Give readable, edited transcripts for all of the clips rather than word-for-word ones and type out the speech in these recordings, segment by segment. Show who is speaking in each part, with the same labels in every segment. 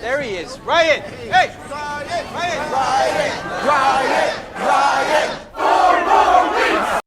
Speaker 1: There he is. Ryan! Hey! Ryan!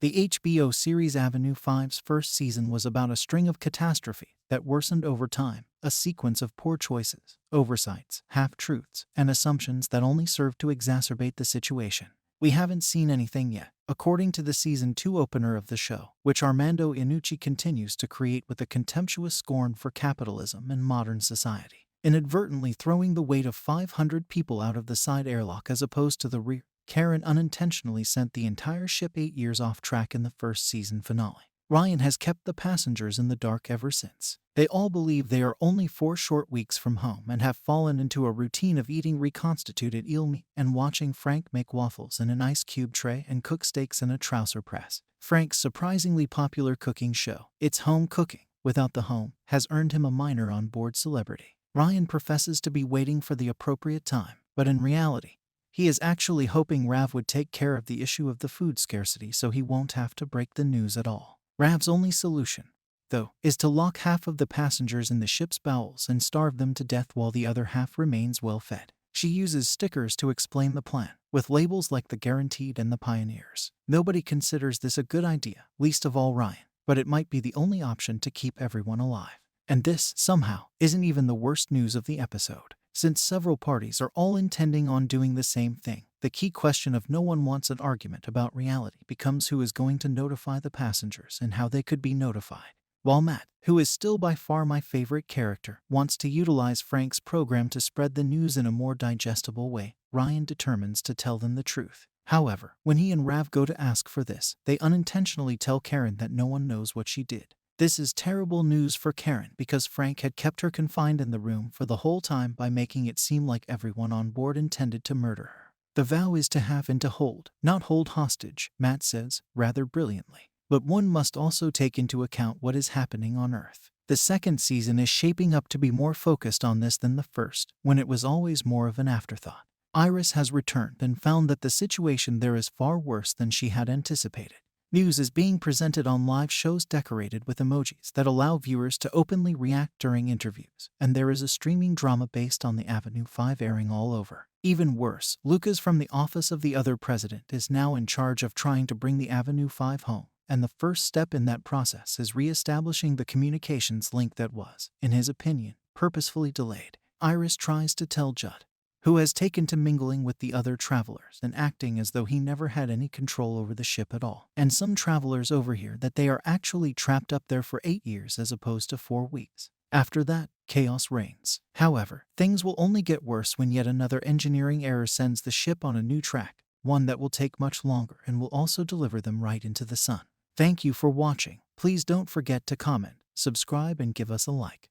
Speaker 2: The HBO series Avenue 5's first season was about a string of catastrophe that worsened over time, a sequence of poor choices, oversights, half-truths, and assumptions that only served to exacerbate the situation. We haven't seen anything yet, according to the Season 2 opener of the show, which Armando Iannucci continues to create with a contemptuous scorn for capitalism and modern society, inadvertently throwing the weight of 500 people out of the side airlock as opposed to the rear. Karen unintentionally sent the entire ship 8 years off track in the first season finale. Ryan has kept the passengers in the dark ever since. They all believe they are only 4 short weeks from home and have fallen into a routine of eating reconstituted eel meat and watching Frank make waffles in an ice cube tray and cook steaks in a trouser press. Frank's surprisingly popular cooking show, It's Home Cooking Without the Home, has earned him a minor on board celebrity. Ryan professes to be waiting for the appropriate time, but in reality, he is actually hoping Rav would take care of the issue of the food scarcity so he won't have to break the news at all. Rav's only solution, though, is to lock half of the passengers in the ship's bowels and starve them to death while the other half remains well-fed. She uses stickers to explain the plan, with labels like the Guaranteed and the Pioneers. Nobody considers this a good idea, least of all Ryan, but it might be the only option to keep everyone alive. And this, somehow, isn't even the worst news of the episode. Since several parties are all intending on doing the same thing, the key question of no one wants an argument about reality becomes who is going to notify the passengers and how they could be notified. While Matt, who is still by far my favorite character, wants to utilize Frank's program to spread the news in a more digestible way, Ryan determines to tell them the truth. However, when he and Rav go to ask for this, they unintentionally tell Karen that no one knows what she did. This is terrible news for Karen because Frank had kept her confined in the room for the whole time by making it seem like everyone on board intended to murder her. The vow is to have and to hold, not hold hostage, Matt says, rather brilliantly. But one must also take into account what is happening on Earth. The second season is shaping up to be more focused on this than the first, when it was always more of an afterthought. Iris has returned and found that the situation there is far worse than she had anticipated. News is being presented on live shows decorated with emojis that allow viewers to openly react during interviews, and there is a streaming drama based on the Avenue 5 airing all over. Even worse, Lucas from the office of the other president is now in charge of trying to bring the Avenue 5 home, and the first step in that process is re-establishing the communications link that was, in his opinion, purposefully delayed. Iris tries to tell Judd, who has taken to mingling with the other travelers and acting as though he never had any control over the ship at all. And some travelers overhear that they are actually trapped up there for 8 years as opposed to 4 weeks. After that, chaos reigns. However, things will only get worse when yet another engineering error sends the ship on a new track, one that will take much longer and will also deliver them right into the sun. Thank you for watching. Please don't forget to comment, subscribe, and give us a like.